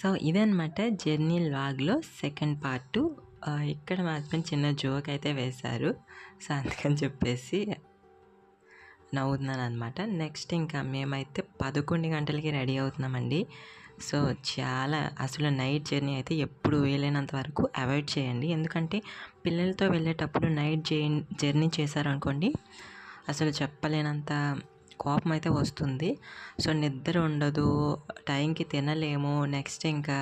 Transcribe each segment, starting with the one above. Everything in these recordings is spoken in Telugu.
సో ఇదనమాట జర్నీ వ్లాగ్‌లో సెకండ్ పార్టు. ఇక్కడ మా హస్బెండ్ చిన్న జోక్ అయితే వేశారు. సో అందుకని చెప్పేసి నవ్వుతున్నాననమాట. నెక్స్ట్ ఇంకా మేమైతే 11 గంటలకి రెడీ అవుతున్నామండి. సో చాలా అసలు నైట్ జర్నీ అయితే ఎప్పుడు వీలైనంత వరకు అవాయిడ్ చేయండి. ఎందుకంటే పిల్లలతో వెళ్ళేటప్పుడు నైట్ జర్నీ చేశారనుకోండి, అసలు చెప్పలేనంత కోపం అయితే వస్తుంది. సో నిద్ర ఉండదు, టైంకి తినలేము. నెక్స్ట్ ఇంకా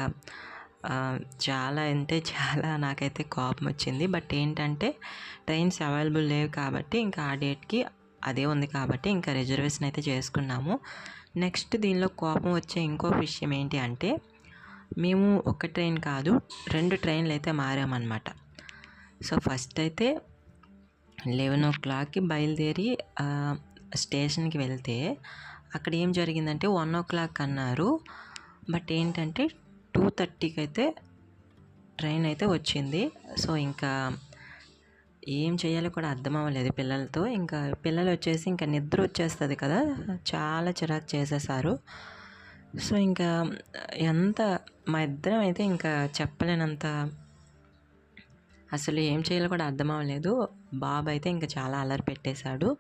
చాలా అంటే చాలా నాకైతే కోపం వచ్చింది. బట్ ఏంటంటే ట్రైన్స్ అవైలబుల్ లేవు కాబట్టి ఇంకా ఆ డేట్కి అదే ఉంది కాబట్టి ఇంకా రిజర్వేషన్ అయితే చేసుకున్నాము. నెక్స్ట్ దీనిలో కోపం వచ్చే ఇంకో విషయం ఏంటి అంటే, మేము ఒక ట్రైన్ కాదు 2 ట్రైన్లు అయితే మారామన్నమాట. సో ఫస్ట్ అయితే 11:00కి బయలుదేరి స్టేషన్కి వెళ్తే అక్కడ ఏం జరిగిందంటే 1:00 అన్నారు. బట్ ఏంటంటే 2:30కి అయితే ట్రైన్ అయితే వచ్చింది. సో ఇంకా ఏం చేయాలో కూడా అర్థం అవ్వలేదు పిల్లలతో. ఇంకా పిల్లలు వచ్చేసి ఇంకా నిద్ర వచ్చేస్తుంది కదా, చాలా చిరాకు చేసేసారు. సో ఇంకా మా ఇద్దరం అయితే ఇంకా చెప్పలేనంత అసలు ఏం చేయాలో కూడా అర్థం అవ్వలేదు. బాబు అయితే ఇంకా చాలా అల్లరి పెట్టేశాడు.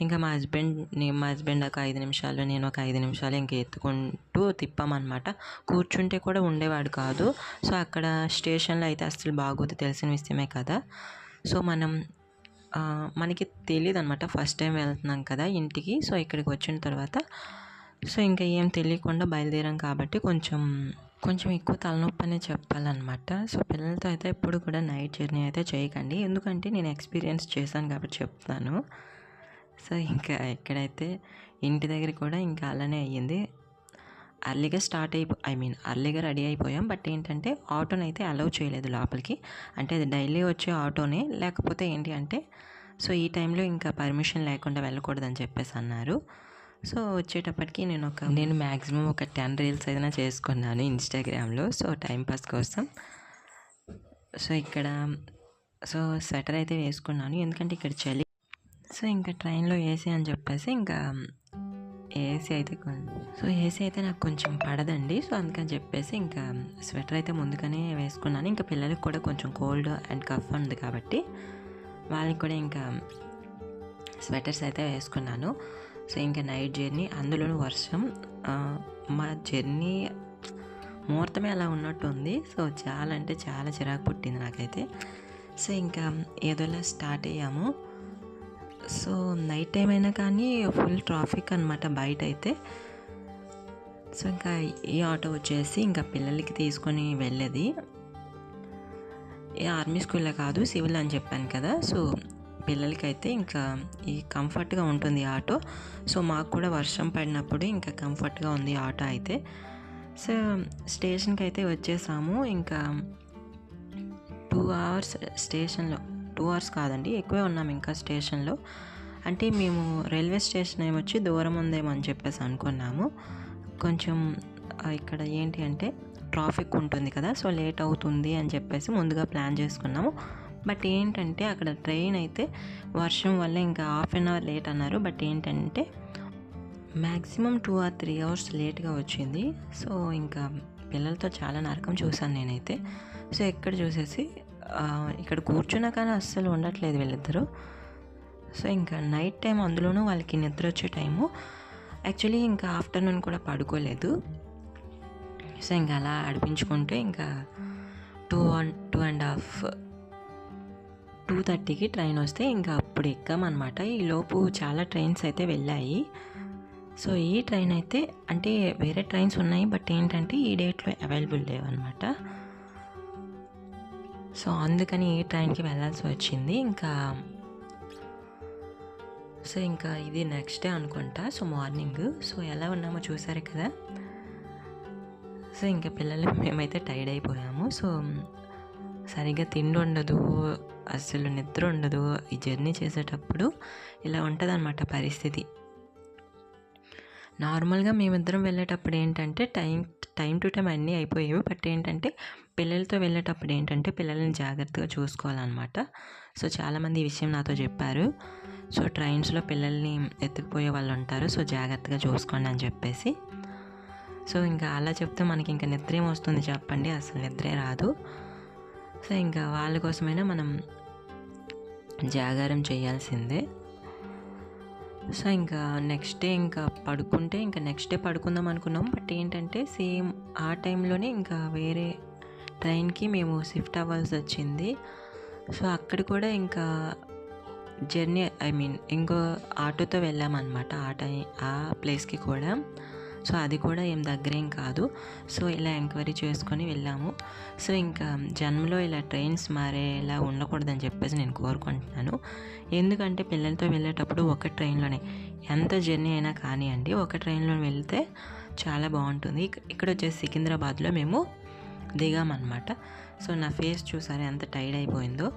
ఇంకా మా హస్బెండ్ ఒక 5 నిమిషాలు, నేను ఒక 5 నిమిషాలు ఇంకా ఎత్తుకుంటూ తిప్పామన్నమాట. కూర్చుంటే కూడా ఉండేవాడు కాదు. సో అక్కడ స్టేషన్లో అయితే అస్సలు బాగోదు, తెలిసిన విషయమే కదా. సో మనకి తెలియదు అనమాట, ఫస్ట్ టైం వెళ్తున్నాం కదా ఇంటికి. సో ఇక్కడికి వచ్చిన తర్వాత సో ఇంకా ఏం తెలియకుండా బయలుదేరాం కాబట్టి కొంచెం ఎక్కువ తలనొప్పి అనే చెప్పాలన్నమాట. సో పిల్లలతో అయితే ఎప్పుడు కూడా నైట్ జర్నీ అయితే చేయకండి, ఎందుకంటే నేను ఎక్స్పీరియన్స్ చేశాను కాబట్టి చెప్తాను. సో ఇంకా ఎక్కడైతే ఇంటి దగ్గర కూడా ఇంకా అలానే అయ్యింది. అర్లీగా అర్లీగా రెడీ అయిపోయాం. బట్ ఏంటంటే ఆటోని అయితే అలౌ చేయలేదు లోపలికి. అంటే అది డైలీ వచ్చే ఆటోనే, లేకపోతే ఏంటి అంటే సో ఈ టైంలో ఇంకా పర్మిషన్ లేకుండా వెళ్ళకూడదని చెప్పేసి అన్నారు. సో వచ్చేటప్పటికి నేను మ్యాక్సిమం ఒక 10 రీల్స్ అయినా చేసుకున్నాను ఇన్స్టాగ్రామ్లో, సో టైంపాస్ కోసం. సో ఇక్కడ స్వెటర్ అయితే వేసుకున్నాను, ఎందుకంటే ఇక్కడ చలి. సో ఇంకా ట్రైన్లో ఏసీ అని చెప్పేసి ఇంకా ఏసీ అయితే నాకు కొంచెం పడదండి. సో అందుకని చెప్పేసి ఇంకా స్వెటర్ అయితే ముందుగానే వేసుకున్నాను. ఇంకా పిల్లలకి కూడా కొంచెం కోల్డ్ అండ్ కఫ్ ఉంది కాబట్టి వాళ్ళకి కూడా ఇంకా స్వెటర్స్ అయితే వేసుకున్నాను. సో ఇంకా నైట్ జర్నీ, అందులోనూ వర్షం. మా జర్నీ ముహూర్తమే అలా ఉన్నట్టు ఉంది. సో చాలా అంటే చాలా చిరాకు పుట్టింది నాకైతే. సో ఇంకా ఏదోలా స్టార్ట్ అయ్యాము. సో నైట్ టైం అయినా కానీ ఫుల్ ట్రాఫిక్ అనమాట బయట అయితే. సో ఇంకా ఈ ఆటో వచ్చేసి ఇంకా పిల్లలకి తీసుకొని వెళ్ళేది. ఆర్మీ స్కూల్లో కాదు, సివిల్ అని చెప్పాను కదా. సో పిల్లలకైతే ఇంకా ఈ కంఫర్ట్గా ఉంటుంది ఆటో. సో మాకు కూడా వర్షం పడినప్పుడు ఇంకా కంఫర్ట్గా ఉంది ఆటో అయితే. సో స్టేషన్కి అయితే వచ్చేసాము. ఇంకా 2 అవర్స్ స్టేషన్లో, 2 అవర్స్ కాదండి ఎక్కువే ఉన్నాము ఇంకా స్టేషన్లో. అంటే మేము రైల్వే స్టేషన్ ఏమొచ్చి దూరం ఉందేమో అని చెప్పేసి అనుకున్నాము. కొంచెం ఇక్కడ ఏంటి అంటే ట్రాఫిక్ ఉంటుంది కదా, సో లేట్ అవుతుంది అని చెప్పేసి ముందుగా ప్లాన్ చేసుకున్నాము. బట్ ఏంటంటే అక్కడ ట్రైన్ అయితే వర్షం వల్ల ఇంకా 1/2 అవర్ లేట్ అన్నారు. బట్ ఏంటంటే మ్యాక్సిమం 2 or 3 అవర్స్ లేట్గా వచ్చింది. సో ఇంకా పిల్లలతో చాలా నరకం చూశాను నేనైతే. సో ఎక్కడ చూసేసి ఇక్కడ కూర్చున్నా కానీ అస్సలు ఉండట్లేదు వీళ్ళిద్దరూ. సో ఇంకా నైట్ టైం, అందులోనూ వాళ్ళకి నిద్ర వచ్చే టైము. యాక్చువల్లీ ఇంకా ఆఫ్టర్నూన్ కూడా పడుకోలేదు. సో ఇంకా అలా అడిపించుకుంటే ఇంకా 2:30కి ట్రైన్ వస్తే ఇంకా అప్పుడు ఎక్కామన్నమాట. ఈలోపు చాలా ట్రైన్స్ అయితే వెళ్ళాయి. సో ఈ ట్రైన్ అయితే అంటే వేరే ట్రైన్స్ ఉన్నాయి, బట్ ఏంటంటే ఈ డేట్లో అవైలబుల్ లేవన్నమాట. సో అందుకని ఈ ట్రైన్కి వెళ్ళాల్సి వచ్చింది. సో ఇంకా ఇది నెక్స్ట్ డే అనుకుంటా. సో మార్నింగ్ సో ఎలా ఉన్నామో చూసారు కదా. సో ఇంకా మేమైతే టైర్డ్ అయిపోయాము. సో సరిగ్గా తిండి ఉండదు, అసలు నిద్ర ఉండదు. ఈ జర్నీ చేసేటప్పుడు ఇలా ఉంటుంది అన్నమాట పరిస్థితి. నార్మల్గా మేమిద్దరం వెళ్ళేటప్పుడు ఏంటంటే టైం టు టైం అన్నీ అయిపోయేవి. బట్ ఏంటంటే పిల్లలతో వెళ్ళేటప్పుడు ఏంటంటే పిల్లల్ని జాగ్రత్తగా చూసుకోవాలన్నమాట. సో చాలామంది ఈ విషయం నాతో చెప్పారు. సో ట్రైన్స్లో పిల్లల్ని ఎత్తుకుపోయే వాళ్ళు ఉంటారు, సో జాగ్రత్తగా చూసుకోండి అని చెప్పేసి. సో ఇంకా అలా చెప్తే మనకి ఇంకా నిద్ర ఏమొస్తుంది చెప్పండి, అసలు నిద్రే రాదు. సో ఇంకా వాళ్ళ కోసమైనా మనం జాగారం చేయాల్సిందే. సో ఇంకా నెక్స్ట్ డే ఇంకా పడుకుంటే ఇంకా నెక్స్ట్ డే పడుకుందాం అనుకున్నాం. బట్ ఏంటంటే సేమ్ ఆ టైంలోనే ఇంకా వేరే ట్రైన్కి మేము షిఫ్ట్ అవ్వాల్సి వచ్చింది. సో అక్కడ కూడా ఇంకా జర్నీ ఇంకో ఆటోతో వెళ్ళామన్నమాట ఆ ప్లేస్కి కూడా. సో అది కూడా ఏం దగ్గరేం కాదు. సో ఇలా ఎంక్వైరీ చేసుకొని వెళ్ళాము. సో ఇంకా జన్మలో ఇలా ట్రైన్స్ మారేలా ఉండకూడదని చెప్పేసి నేను కోరుకుంటున్నాను. ఎందుకంటే పిల్లలతో వెళ్ళేటప్పుడు ఒక ట్రైన్లోనే ఎంత జర్నీ అయినా కానివ్వండి, ఒక ట్రైన్లో వెళ్తే చాలా బాగుంటుంది. ఇక్కడ వచ్చేసి సికింద్రాబాద్లో మేము దిగామన్నమాట. సో నా ఫేస్ చూసారా ఎంత టైర్డ్ అయిపోయిందో.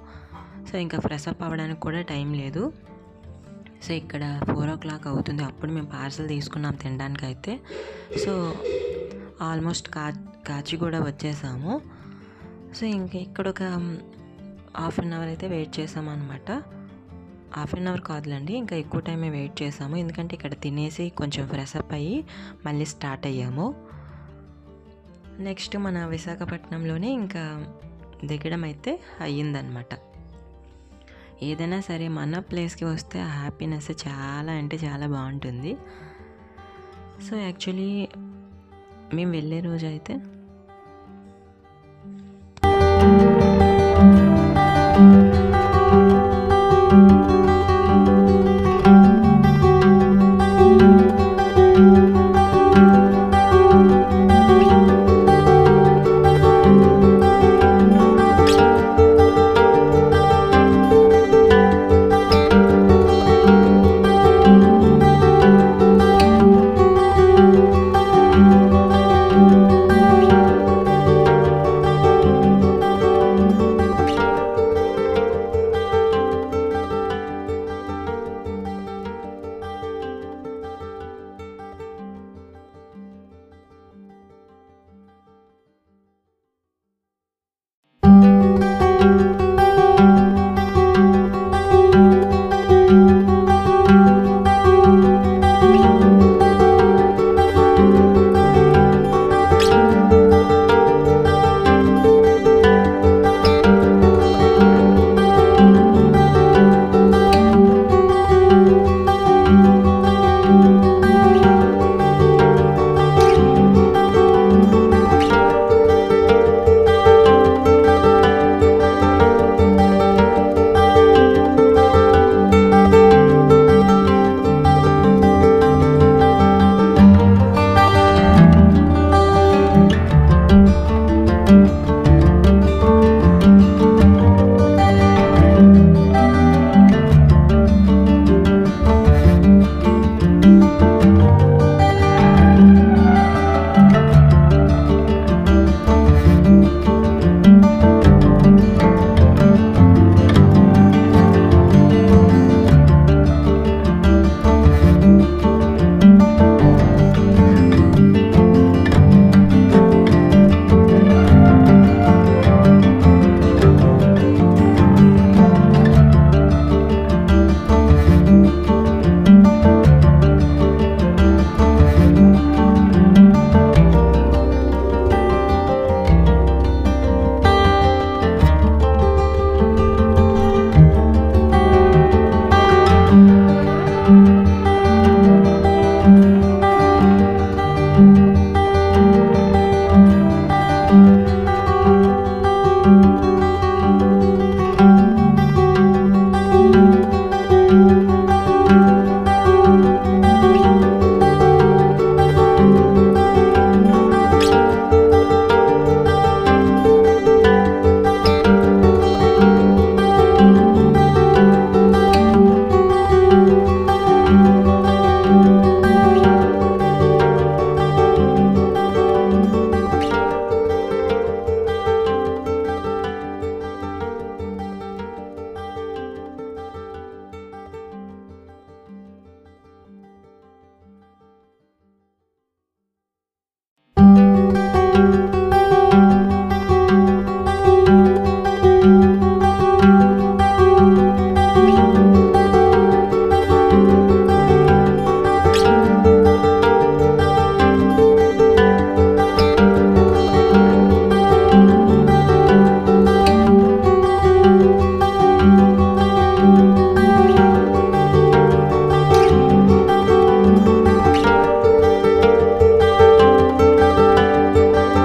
సో ఇంకా ఫ్రెష్ అప్ అవ్వడానికి కూడా టైం లేదు. సో ఇక్కడ 4 o'clock అవుతుంది. అప్పుడు మేము పార్సల్ తీసుకున్నాం తినడానికి అయితే. సో ఆల్మోస్ట్ కాచి కూడా వచ్చేసాము. సో ఇంకా ఇక్కడ ఒక 1/2 hour అయితే వెయిట్ చేసామన్నమాట. 1/2 hour కాదులేండి, ఇంకా ఎక్కువ టైమే వెయిట్ చేసాము. ఎందుకంటే ఇక్కడ తినేసి కొంచెం ఫ్రెష్ అప్ అయ్యి మళ్ళీ స్టార్ట్ అయ్యాము. నెక్స్ట్ మన విశాఖపట్నంలోనే ఇంకా దిగడం అయితే అయ్యిందనమాట. ఏదైనా సరే మన ప్లేస్కి వస్తే ఆ హ్యాపీనెస్ చాలా అంటే చాలా బాగుంటుంది. సో యాక్చువల్లీ మేము వెళ్ళే రోజు అయితే